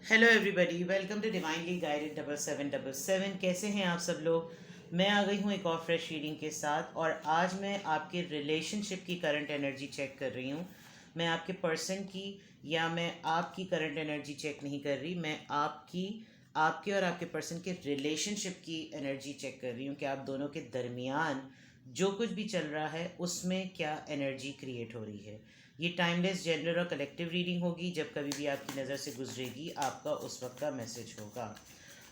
Hello everybody, welcome to divinely guided 7777। कैसे हैं आप सब लोग। मैं आ गई हूँ एक और फ्रेश रीडिंग के साथ, और आज मैं आपके रिलेशनशिप की करंट एनर्जी चेक कर रही हूँ। मैं आपके पर्सन की या मैं आपकी करंट एनर्जी चेक नहीं कर रही, मैं आपके और आपके पर्सन के रिलेशनशिप की एनर्जी चेक कर रही हूँ कि आप दोनों के दरमियान जो कुछ भी चल रहा है उसमें क्या एनर्जी क्रिएट हो रही है। ये टाइमलेस जेंडर और कलेक्टिव रीडिंग होगी। जब कभी भी आपकी नज़र से गुजरेगी आपका उस वक्त का मैसेज होगा।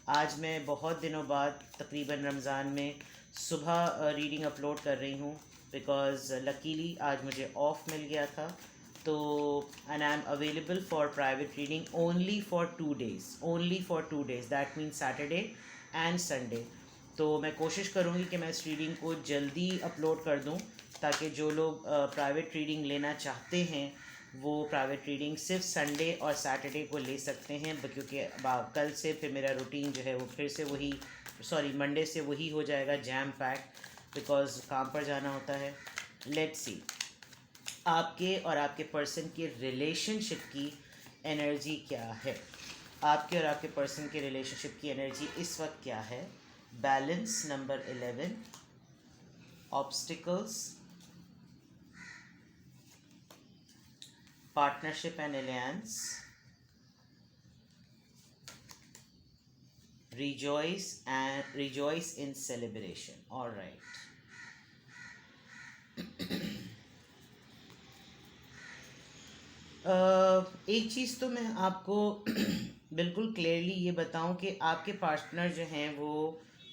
आज मैं बहुत दिनों बाद तकरीबन रमज़ान में सुबह रीडिंग अपलोड कर रही हूँ, बिकॉज़ लकीली आज मुझे ऑफ मिल गया था। तो and I am available for private reading only for 2 days, that means Saturday and Sunday. तो मैं कोशिश करूँगी कि मैं इस रीडिंग को जल्दी अपलोड कर दूँ, ताकि जो लोग प्राइवेट रीडिंग लेना चाहते हैं वो प्राइवेट रीडिंग सिर्फ संडे और सैटरडे को ले सकते हैं, क्योंकि कल से फिर मेरा रूटीन जो है वो फिर से वही, मंडे से वही हो जाएगा जैम पैक, बिकॉज़ काम पर जाना होता है। लेट्स सी आपके और आपके पर्सन के रिलेशनशिप की एनर्जी क्या है। आपके और आपके पर्सन के रिलेशनशिप की एनर्जी इस वक्त क्या है। Balance number 11, obstacles, partnership and alliance, rejoice in celebration. All right. एक चीज़ तो मैं आपको बिल्कुल क्लियरली ये बताऊं कि आपके पार्टनर जो हैं वो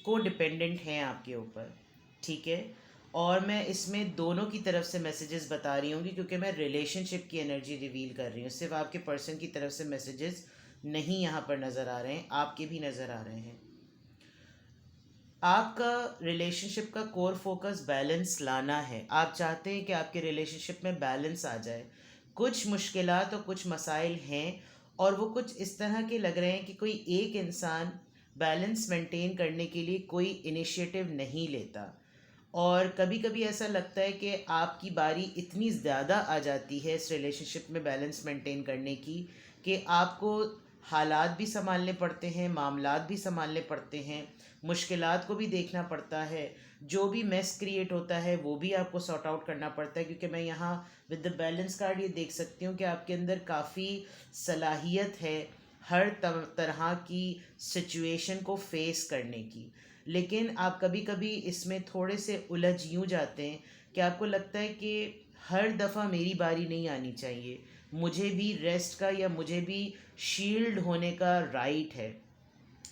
को डिपेंडेंट हैं आपके ऊपर, ठीक है। और मैं इसमें दोनों की तरफ से मैसेजेस बता रही हूँ, क्योंकि मैं रिलेशनशिप की एनर्जी रिवील कर रही हूँ। सिर्फ आपके पर्सन की तरफ से मैसेजेस नहीं यहाँ पर नज़र आ रहे हैं, आपके भी नज़र आ रहे हैं। आपका रिलेशनशिप का कोर फोकस बैलेंस लाना है। आप चाहते हैं कि आपके रिलेशनशिप में बैलेंस आ जाए। कुछ मुश्किलात और कुछ मसाइल हैं, और वो कुछ इस तरह के लग रहे हैं कि कोई एक इंसान बैलेंस मेंटेन करने के लिए कोई इनिशिएटिव नहीं लेता। और कभी कभी ऐसा लगता है कि आपकी बारी इतनी ज़्यादा आ जाती है इस रिलेशनशिप में बैलेंस मेंटेन करने की, कि आपको हालात भी संभालने पड़ते हैं, मामलात भी संभालने पड़ते हैं, मुश्किलात को भी देखना पड़ता है। जो भी मेस क्रिएट होता है वो भी आपको सॉर्ट आउट करना पड़ता है, क्योंकि मैं यहाँ विद द बैलेंस कार्ड ये देख सकती हूँ कि आपके अंदर काफ़ी सलाहियत है हर तरह की सिचुएशन को फेस करने की। लेकिन आप कभी कभी इसमें थोड़े से उलझ यूँ जाते हैं कि आपको लगता है कि हर दफ़ा मेरी बारी नहीं आनी चाहिए, मुझे भी रेस्ट का या मुझे भी शील्ड होने का राइट है।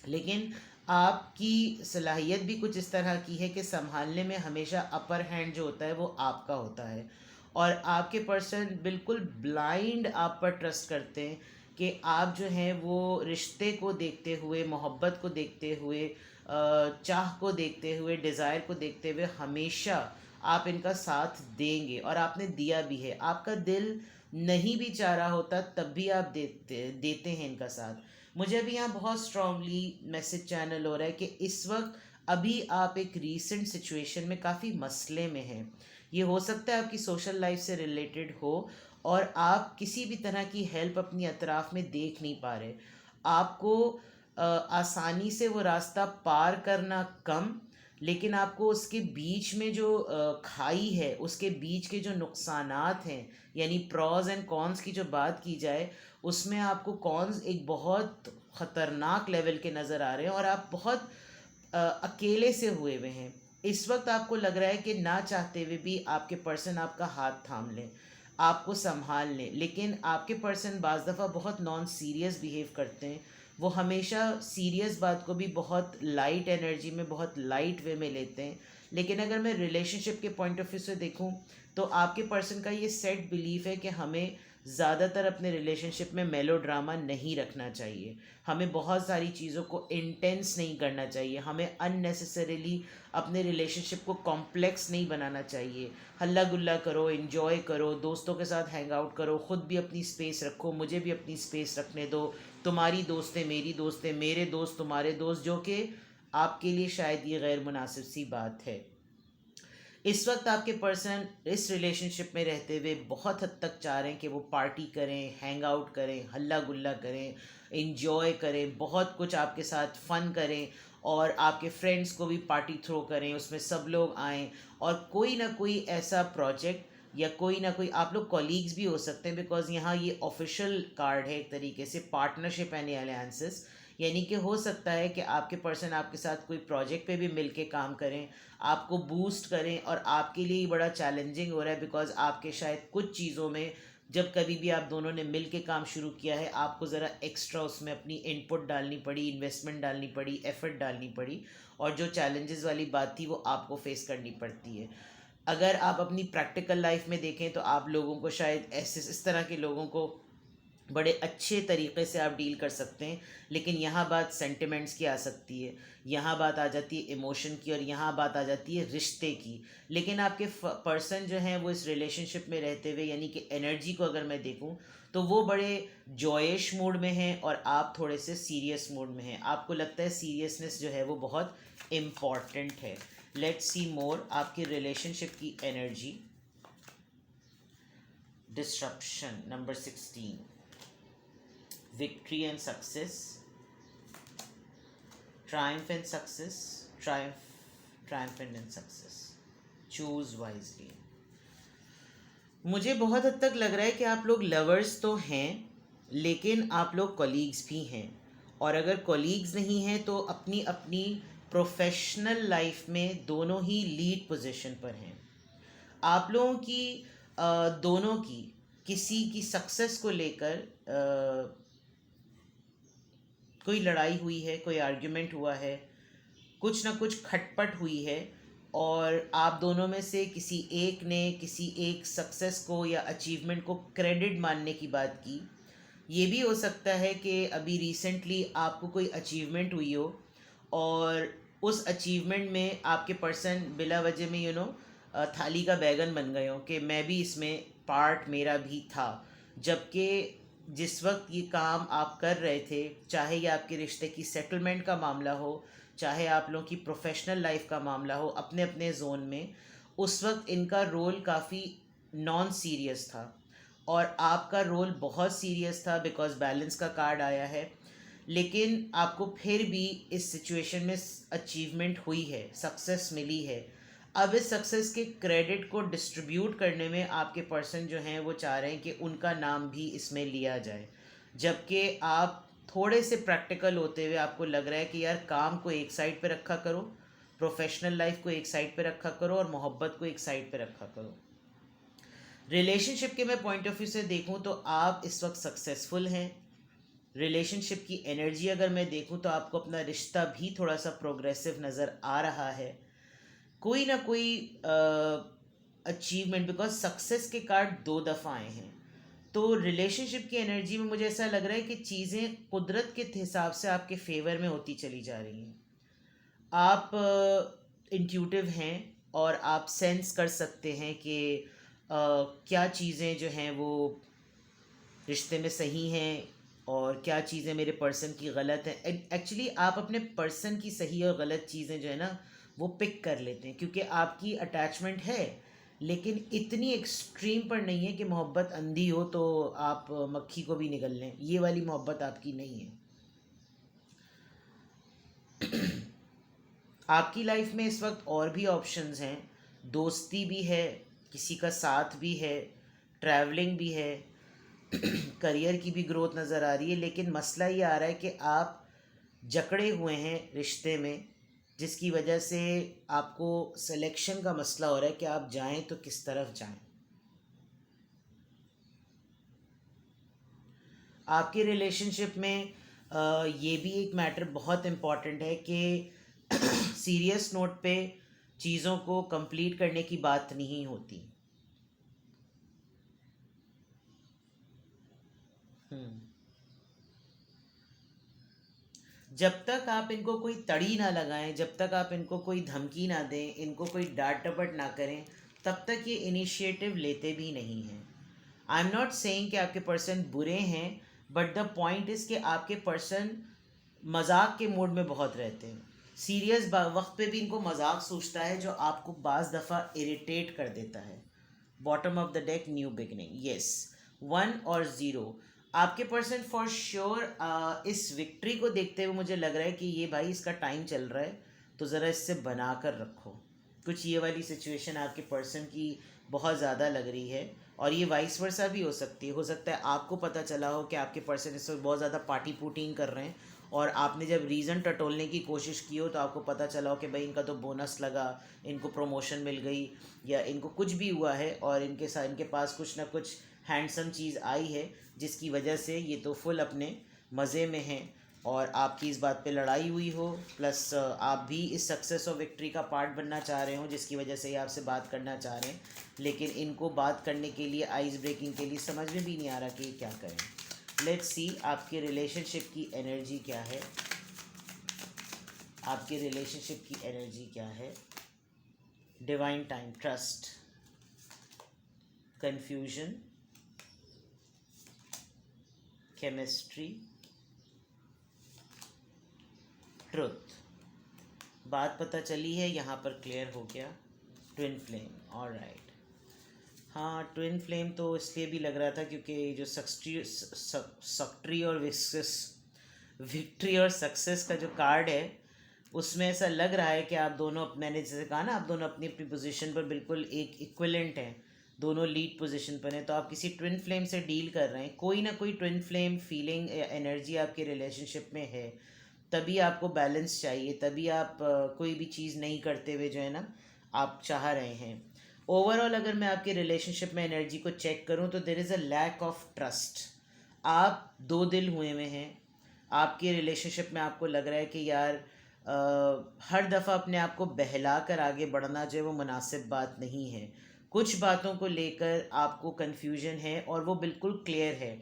लेकिन आपकी सलाहियत भी कुछ इस तरह की है कि संभालने में हमेशा अपर हैंड जो होता है वो आपका होता है। और आपके पर्सन बिल्कुल ब्लाइंड आप पर ट्रस्ट करते हैं कि आप जो हैं वो रिश्ते को देखते हुए, मोहब्बत को देखते हुए, चाह को देखते हुए, डिज़ायर को देखते हुए हमेशा आप इनका साथ देंगे, और आपने दिया भी है। आपका दिल नहीं भी चाह रहा होता तब भी आप देते देते हैं इनका साथ। मुझे अभी यहाँ बहुत स्ट्रांगली मैसेज चैनल हो रहा है कि इस वक्त अभी आप एक रीसेंट सिचुएशन में काफ़ी मसले में हैं। ये हो सकता है आपकी सोशल लाइफ से रिलेटेड हो, और आप किसी भी तरह की हेल्प अपनी अतराफ में देख नहीं पा रहे। आपको आसानी से वो रास्ता पार करना कम, लेकिन आपको उसके बीच में जो खाई है, उसके बीच के जो नुकसानात हैं, यानी प्रॉज एंड कॉन्स की जो बात की जाए, उसमें आपको कॉन्स एक बहुत ख़तरनाक लेवल के नज़र आ रहे हैं, और आप बहुत अकेले से हुए हुए हैं। इस वक्त आपको लग रहा है कि ना चाहते हुए भी आपके पर्सन आपका हाथ थाम लें, आपको संभाल लें। लेकिन आपके पर्सन बाज़ दफ़ा बहुत नॉन सीरियस बिहेव करते हैं। वो हमेशा सीरियस बात को भी बहुत लाइट एनर्जी में, बहुत लाइट वे में लेते हैं। लेकिन अगर मैं रिलेशनशिप के पॉइंट ऑफ व्यू से देखूं, तो आपके पर्सन का ये सेट बिलीफ है कि हमें ज़्यादातर अपने रिलेशनशिप में मेलो ड्रामा नहीं रखना चाहिए, हमें बहुत सारी चीज़ों को इंटेंस नहीं करना चाहिए, हमें अननेसेसरीली अपने रिलेशनशिप को कॉम्प्लेक्स नहीं बनाना चाहिए। हल्ला गुल्ला करो, इन्जॉय करो, दोस्तों के साथ हैंग आउट करो, ख़ुद भी अपनी स्पेस रखो, मुझे भी अपनी स्पेस रखने दो। तुम्हारी दोस्तें मेरी दोस्तें, मेरे दोस्त तुम्हारे दोस्त, जो कि आपके लिए शायद ये गैर मुनासिब सी बात है। इस वक्त आपके पर्सन इस रिलेशनशिप में रहते हुए बहुत हद तक चाह रहे हैं कि वो पार्टी करें, हैंग आउट करें, हल्ला गुल्ला करें, इंजॉय करें, बहुत कुछ आपके साथ फ़न करें, और आपके फ्रेंड्स को भी पार्टी थ्रो करें, उसमें सब लोग आएँ, और कोई ना कोई ऐसा प्रोजेक्ट या कोई ना कोई, आप लोग कॉलीग्स भी हो सकते हैं, बिकॉज यहाँ ये ऑफिशियल कार्ड है एक तरीके से, पार्टनरशिप एंड अलायंसेस, यानी कि हो सकता है कि आपके पर्सन आपके साथ कोई प्रोजेक्ट पे भी मिल के काम करें, आपको बूस्ट करें, और आपके लिए ही बड़ा चैलेंजिंग हो रहा है बिकॉज आपके शायद कुछ चीज़ों में, जब कभी भी आप दोनों ने मिल के काम शुरू किया है, आपको ज़रा एक्स्ट्रा उसमें अपनी इनपुट डालनी पड़ी, इन्वेस्टमेंट डालनी पड़ी, एफर्ट डालनी पड़ी, और जो चैलेंजेस वाली बात थी वो आपको फेस करनी पड़ती है। अगर आप अपनी प्रैक्टिकल लाइफ में देखें तो आप लोगों को शायद ऐसे इस तरह के लोगों को बड़े अच्छे तरीके से आप डील कर सकते हैं, लेकिन यहाँ बात सेंटिमेंट्स की आ सकती है, यहाँ बात आ जाती है इमोशन की, और यहाँ बात आ जाती है रिश्ते की। लेकिन आपके पर्सन जो हैं वो इस रिलेशनशिप में रहते हुए, यानी कि एनर्जी को अगर मैं देखूँ तो वो बड़े जॉयश मूड में हैं, और आप थोड़े से सीरियस मूड में हैं। आपको लगता है सीरियसनेस जो है वो बहुत इम्पॉर्टेंट है। लेट्स सी मोर आपकी रिलेशनशिप की energy. Disruption number 16, victory and success, triumphant and success. Choose wisely. मुझे बहुत हद तक लग रहा है कि आप लोग लवर्स तो हैं, लेकिन आप लोग कॉलीग्स भी हैं, और अगर कॉलीग्स नहीं हैं तो अपनी अपनी प्रोफेशनल लाइफ में दोनों ही लीड पोजीशन पर हैं। आप लोगों की दोनों की किसी की सक्सेस को लेकर कोई लड़ाई हुई है, कोई आर्ग्यूमेंट हुआ है, कुछ ना कुछ खटपट हुई है, और आप दोनों में से किसी एक ने किसी एक सक्सेस को या अचीवमेंट को क्रेडिट मानने की बात की। ये भी हो सकता है कि अभी रिसेंटली आपको कोई अचीवमेंट हुई हो, और उस अचीवमेंट में आपके पर्सन बिला वजह में थाली का बैगन बन गए हो कि मैं भी इसमें पार्ट मेरा भी था, जबकि जिस वक्त ये काम आप कर रहे थे, चाहे ये आपके रिश्ते की सेटलमेंट का मामला हो, चाहे आप लोगों की प्रोफेशनल लाइफ का मामला हो, अपने अपने जोन में, उस वक्त इनका रोल काफ़ी नॉन सीरियस था, और आपका रोल बहुत सीरियस था बिकॉज बैलेंस का कार्ड आया है। लेकिन आपको फिर भी इस सिचुएशन में अचीवमेंट हुई है, सक्सेस मिली है। अब इस सक्सेस के क्रेडिट को डिस्ट्रीब्यूट करने में आपके पर्सन जो हैं वो चाह रहे हैं कि उनका नाम भी इसमें लिया जाए, जबकि आप थोड़े से प्रैक्टिकल होते हुए आपको लग रहा है कि यार काम को एक साइड पे रखा करो, प्रोफेशनल लाइफ को एक साइड पे रखा करो, और मोहब्बत को एक साइड पे रखा करो। रिलेशनशिप के मैं पॉइंट ऑफ व्यू से देखूं तो आप इस वक्त सक्सेसफुल हैं। रिलेशनशिप की एनर्जी अगर मैं देखूं तो आपको अपना रिश्ता भी थोड़ा सा प्रोग्रेसिव नज़र आ रहा है, कोई ना कोई अचीवमेंट, बिकॉज सक्सेस के कार्ड 2 दफ़ा आए हैं। तो रिलेशनशिप की एनर्जी में मुझे ऐसा लग रहा है कि चीज़ें कुदरत के हिसाब से आपके फेवर में होती चली जा रही हैं। आप इंट्यूटिव हैं, और आप सेंस कर सकते हैं कि क्या चीज़ें जो हैं वो रिश्ते में सही हैं, और क्या चीज़ें मेरे पर्सन की गलत हैं। एक्चुअली आप अपने पर्सन की सही और गलत चीज़ें जो है ना वो पिक कर लेते हैं, क्योंकि आपकी अटैचमेंट है, लेकिन इतनी एक्सट्रीम पर नहीं है कि मोहब्बत अंधी हो तो आप मक्खी को भी निगल लें। ये वाली मोहब्बत आपकी नहीं है। आपकी लाइफ में इस वक्त और भी ऑप्शंस हैं, दोस्ती भी है, किसी का साथ भी है, ट्रैवलिंग भी है, करियर की भी ग्रोथ नज़र आ रही है, लेकिन मसला ये आ रहा है कि आप जकड़े हुए हैं रिश्ते में, जिसकी वजह से आपको सिलेक्शन का मसला हो रहा है कि आप जाएं तो किस तरफ जाएं। आपके रिलेशनशिप में ये भी एक मैटर बहुत इम्पॉर्टेंट है कि सीरियस नोट पे चीज़ों को कंप्लीट करने की बात नहीं होती। हम्म जब तक आप इनको कोई तड़ी ना लगाएं, जब तक आप इनको कोई धमकी ना दें, इनको कोई डांट डपट ना करें, तब तक ये इनिशिएटिव लेते भी नहीं हैं। आई एम नॉट सेइंग कि आपके पर्सन बुरे हैं, बट द पॉइंट इज़ कि आपके पर्सन मजाक के मूड में बहुत रहते हैं। सीरियस वक्त पे भी इनको मजाक सूझता है, जो आपको बाज़ दफ़ा इरिटेट कर देता है। Bottom of the deck, new beginning, yes. 1 और 0, आपके पर्सन फॉर श्योर इस विक्ट्री को देखते हुए मुझे लग रहा है कि ये भाई इसका टाइम चल रहा है, तो ज़रा इससे बना कर रखो। कुछ ये वाली सिचुएशन आपके पर्सन की बहुत ज़्यादा लग रही है, और ये वाइस वर्सा भी हो सकती है। हो सकता है आपको पता चला हो कि आपके पर्सन इस वक्त बहुत ज़्यादा पार्टी पुटिंग कर रहे हैं, और आपने जब रीज़न टटोलने की कोशिश की हो तो आपको पता चला हो कि भाई इनका तो बोनस लगा, इनको प्रमोशन मिल गई, या इनको कुछ भी हुआ है, और इनके साथ इनके पास कुछ ना कुछ हैंडसम चीज़ आई है, जिसकी वजह से ये तो फुल अपने मज़े में हैं, और आपकी इस बात पे लड़ाई हुई हो, प्लस आप भी इस सक्सेस और विक्ट्री का पार्ट बनना चाह रहे हो, जिसकी वजह से ये आपसे बात करना चाह रहे हैं। लेकिन इनको बात करने के लिए, आइस ब्रेकिंग के लिए समझ में भी नहीं आ रहा कि क्या करें। लेट्स सी आपके रिलेशनशिप की एनर्जी क्या है। आपके रिलेशनशिप की एनर्जी क्या है। Divine time, trust, confusion, chemistry, truth. बात पता चली है, यहाँ पर क्लियर हो गया। Twin flame, alright. हाँ, ट्विन फ्लेम तो इसलिए भी लग रहा था क्योंकि जो सक्ट्री और विक्ट्री और सक्सेस का जो कार्ड है, उसमें ऐसा लग रहा है कि आप दोनों, मैंने जैसे कहा ना, आप दोनों अपनी अपनी पोजीशन पर बिल्कुल एक इक्विवेलेंट हैं, दोनों लीड पोजीशन पर हैं। तो आप किसी ट्विन फ्लेम से डील कर रहे हैं, कोई ना कोई ट्विन फ्लेम फीलिंग या एनर्जी आपके रिलेशनशिप में है। तभी आपको बैलेंस चाहिए, तभी आप कोई भी चीज़ नहीं करते हुए जो है ना, आप चाह रहे हैं। ओवरऑल अगर मैं आपके रिलेशनशिप में एनर्जी को चेक करूं तो there is a lack of trust. आप दो दिल हुए में हैं। आपके रिलेशनशिप में आपको लग रहा है कि यार हर दफ़ा अपने आप को बहला कर आगे बढ़ना जो है वो मुनासिब बात नहीं है। कुछ बातों को लेकर आपको कन्फ्यूजन है, और वो बिल्कुल क्लियर है।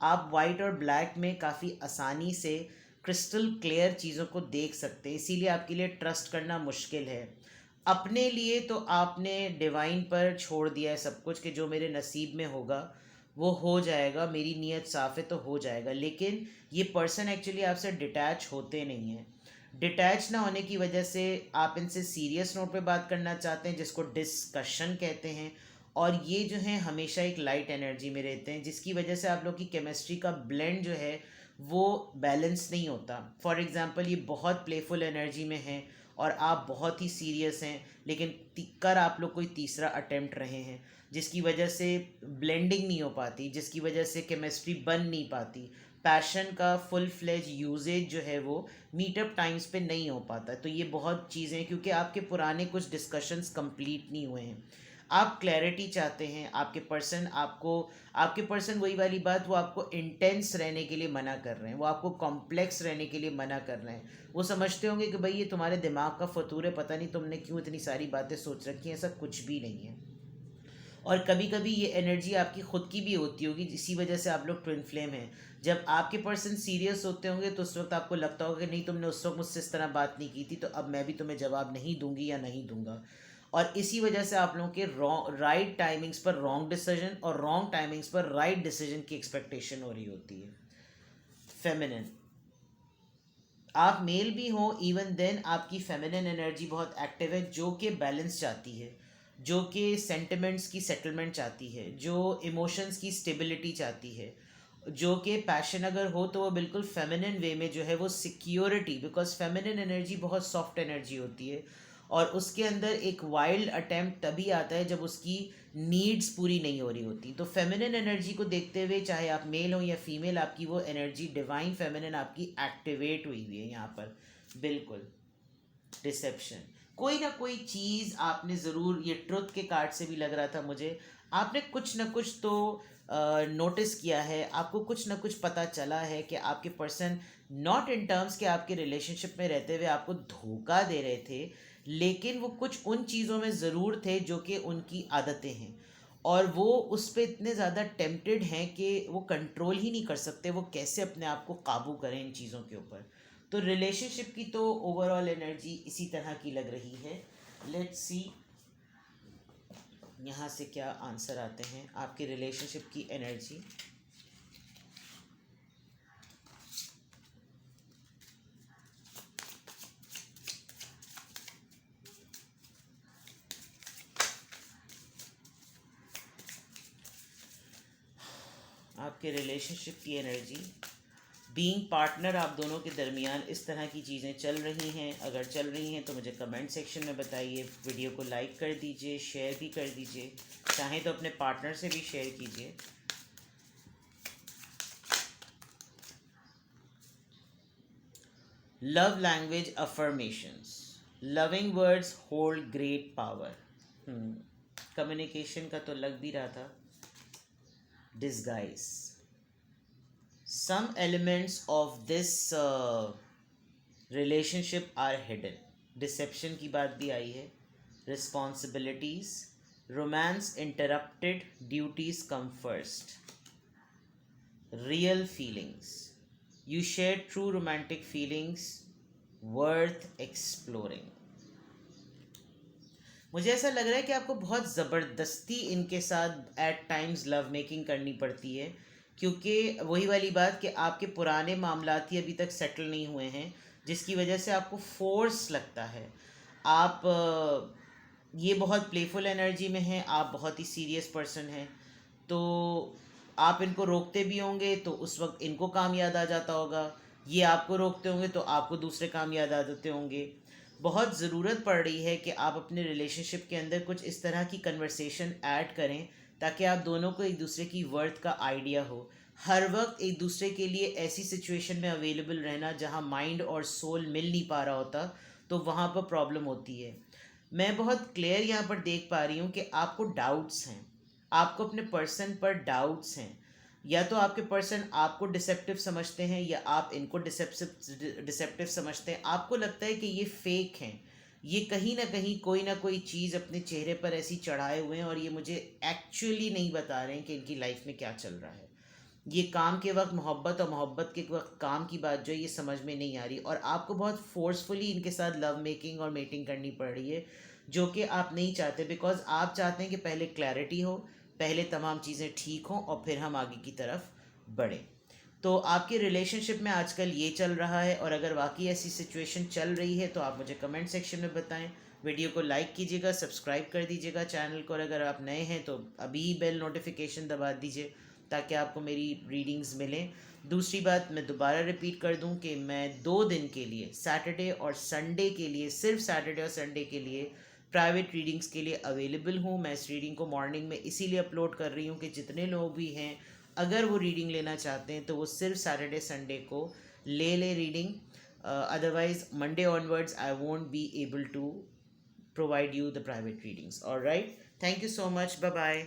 आप वाइट और ब्लैक में काफ़ी आसानी से क्रिस्टल क्लियर चीज़ों को देख सकते हैं, इसीलिए आपके लिए ट्रस्ट करना मुश्किल है। अपने लिए तो आपने डिवाइन पर छोड़ दिया है सब कुछ, कि जो मेरे नसीब में होगा वो हो जाएगा, मेरी नीयत साफ़ है तो हो जाएगा। लेकिन ये पर्सन एक्चुअली आपसे डिटैच होते नहीं हैं। डिटैच ना होने की वजह से आप इनसे सीरियस नोट पे बात करना चाहते हैं, जिसको डिस्कशन कहते हैं, और ये जो है हमेशा एक लाइट एनर्जी में रहते हैं, जिसकी वजह से आप लोग की केमिस्ट्री का ब्लेंड जो है वो बैलेंस नहीं होता। फॉर एग्ज़ाम्पल, ये बहुत प्लेफुल एनर्जी में है और आप बहुत ही सीरियस हैं, लेकिन कर आप लोग कोई तीसरा अटेम्प्ट रहे हैं, जिसकी वजह से ब्लेंडिंग नहीं हो पाती, जिसकी वजह से केमिस्ट्री बन नहीं पाती। पैशन का फुल फ्लेज यूजेज जो है वो मीटअप टाइम्स पे नहीं हो पाता। तो ये बहुत चीज़ें, क्योंकि आपके पुराने कुछ डिस्कशंस कंप्लीट नहीं हुए हैं। आप क्लैरिटी चाहते हैं। आपके पर्सन वही वाली बात, वो आपको इंटेंस रहने के लिए मना कर रहे हैं, वो आपको कॉम्प्लेक्स रहने के लिए मना कर रहे हैं। वो समझते होंगे कि भाई ये तुम्हारे दिमाग का फतूर है, पता नहीं तुमने क्यों इतनी सारी बातें सोच रखी हैं, ऐसा कुछ भी नहीं है। और कभी कभी ये एनर्जी आपकी खुद की भी होती होगी, इसी वजह से आप लोग ट्विन फ्लेम हैं। जब आपके पर्सन सीरियस होते होंगे तो उस वक्त आपको लगता होगा कि नहीं, तुमने उस वक्त मुझसे इस तरह बात नहीं की थी, तो अब मैं भी तुम्हें जवाब नहीं दूंगी या नहीं दूंगा। और इसी वजह से आप लोगों के राइट टाइमिंग्स पर रॉन्ग डिसीजन और रॉन्ग टाइमिंग्स पर राइट डिसीजन की एक्सपेक्टेशन हो रही होती है। फेमिनिन, आप मेल भी हो, इवन देन आपकी फेमिनिन एनर्जी बहुत एक्टिव है, जो कि बैलेंस चाहती है, जो कि सेंटिमेंट्स की सेटलमेंट चाहती है, जो इमोशंस की स्टेबिलिटी चाहती है, जो कि पैशन अगर हो तो वो बिल्कुल फेमिनिन वे में जो है वो सिक्योरिटी, बिकॉज फेमिनिन एनर्जी बहुत सॉफ्ट एनर्जी होती है, और उसके अंदर एक वाइल्ड अटेम्प्ट तभी आता है जब उसकी नीड्स पूरी नहीं हो रही होती। तो फेमिनिन एनर्जी को देखते हुए, चाहे आप मेल हो या फीमेल, आपकी वो एनर्जी डिवाइन फेमिनिन आपकी एक्टिवेट हुई हुई है यहाँ पर। बिल्कुल डिसेप्शन, कोई ना कोई चीज़ आपने ज़रूर, ये ट्रुथ के कार्ड से भी लग रहा था मुझे, आपने कुछ ना कुछ तो नोटिस किया है, आपको कुछ ना कुछ पता चला है कि आपके पर्सन नॉट इन टर्म्स के आपके रिलेशनशिप में रहते हुए आपको धोखा दे रहे थे, लेकिन वो कुछ उन चीज़ों में ज़रूर थे जो कि उनकी आदतें हैं, और वो उस पर इतने ज़्यादा टेम्प्टेड हैं कि वो कंट्रोल ही नहीं कर सकते, वो कैसे अपने आप को काबू करें इन चीज़ों के ऊपर। तो रिलेशनशिप की तो ओवरऑल एनर्जी इसी तरह की लग रही है। लेट्स सी यहाँ से क्या आंसर आते हैं आपकी रिलेशनशिप की एनर्जी। आपके रिलेशनशिप की एनर्जी, बीइंग पार्टनर, आप दोनों के दरमियान इस तरह की चीज़ें चल रही हैं? अगर चल रही हैं तो मुझे कमेंट सेक्शन में बताइए। वीडियो को लाइक कर दीजिए, शेयर भी कर दीजिए, चाहें तो अपने पार्टनर से भी शेयर कीजिए। Love language affirmations, loving words hold great power. Communication का तो लग भी रहा था। Disguise, some elements of this relationship are hidden. Deception की बात भी आई है। Responsibilities, romance interrupted, duties come first. Real feelings, you share true romantic feelings worth exploring. मुझे ऐसा लग रहा है कि आपको बहुत ज़बरदस्ती इनके साथ एट टाइम्स लव मेकिंग करनी पड़ती है, क्योंकि वही वाली बात कि आपके पुराने मामलात ही अभी तक सेटल नहीं हुए हैं, जिसकी वजह से आपको फोर्स लगता है। आप ये बहुत प्लेफुल एनर्जी में हैं, आप बहुत ही सीरियस पर्सन हैं, तो आप इनको रोकते भी होंगे तो उस वक्त इनको काम याद आ जाता होगा, ये आपको रोकते होंगे तो आपको दूसरे काम याद आ जाते होंगे। बहुत ज़रूरत पड़ रही है कि आप अपने रिलेशनशिप के अंदर कुछ इस तरह की कन्वर्सेशन ऐड करें ताकि आप दोनों को एक दूसरे की वर्थ का आइडिया हो। हर वक्त एक दूसरे के लिए ऐसी सिचुएशन में अवेलेबल रहना जहां माइंड और सोल मिल नहीं पा रहा होता, तो वहाँ पर प्रॉब्लम होती है। मैं बहुत क्लियर यहाँ पर देख पा रही हूँ कि आपको डाउट्स हैं, आपको अपने पर्सन पर डाउट्स हैं। या तो आपके पर्सन आपको डिसेप्टिव समझते हैं या आप इनको डिसेप्टिव समझते हैं। आपको लगता है कि ये फेक हैं, ये कहीं ना कोई चीज़ अपने चेहरे पर ऐसी चढ़ाए हुए हैं और ये मुझे एक्चुअली नहीं बता रहे हैं कि इनकी लाइफ में क्या चल रहा है। ये काम के वक्त मोहब्बत और मोहब्बत के वक्त काम की बात जो है ये समझ में नहीं आ रही, और आपको बहुत फोर्सफुली इनके साथ लव मेकिंग और मेटिंग करनी पड़ रही है, जो कि आप नहीं चाहते। बिकॉज आप चाहते हैं कि पहले क्लैरिटी हो, पहले तमाम चीज़ें ठीक हों और फिर हम आगे की तरफ बढ़ें। तो आपके रिलेशनशिप में आजकल ये चल रहा है, और अगर वाकई ऐसी सिचुएशन चल रही है तो आप मुझे कमेंट सेक्शन में बताएं। वीडियो को लाइक कीजिएगा, सब्सक्राइब कर दीजिएगा चैनल को, और अगर आप नए हैं तो अभी बेल नोटिफिकेशन दबा दीजिए ताकि आपको मेरी रीडिंग्स मिलें। दूसरी बात मैं दोबारा रिपीट कर दूं कि मैं 2 दिन के लिए, सैटरडे और संडे के लिए, सिर्फ सैटरडे और संडे के लिए प्राइवेट रीडिंग्स के लिए अवेलेबल हूँ। मैं इस रीडिंग को मॉर्निंग में इसीलिए अपलोड कर रही हूँ कि जितने लोग भी हैं अगर वो रीडिंग लेना चाहते हैं तो वो सिर्फ सैटरडे संडे को ले reading. Otherwise Monday onwards I won't be able to provide you the private readings. All right, thank you so much, bye bye.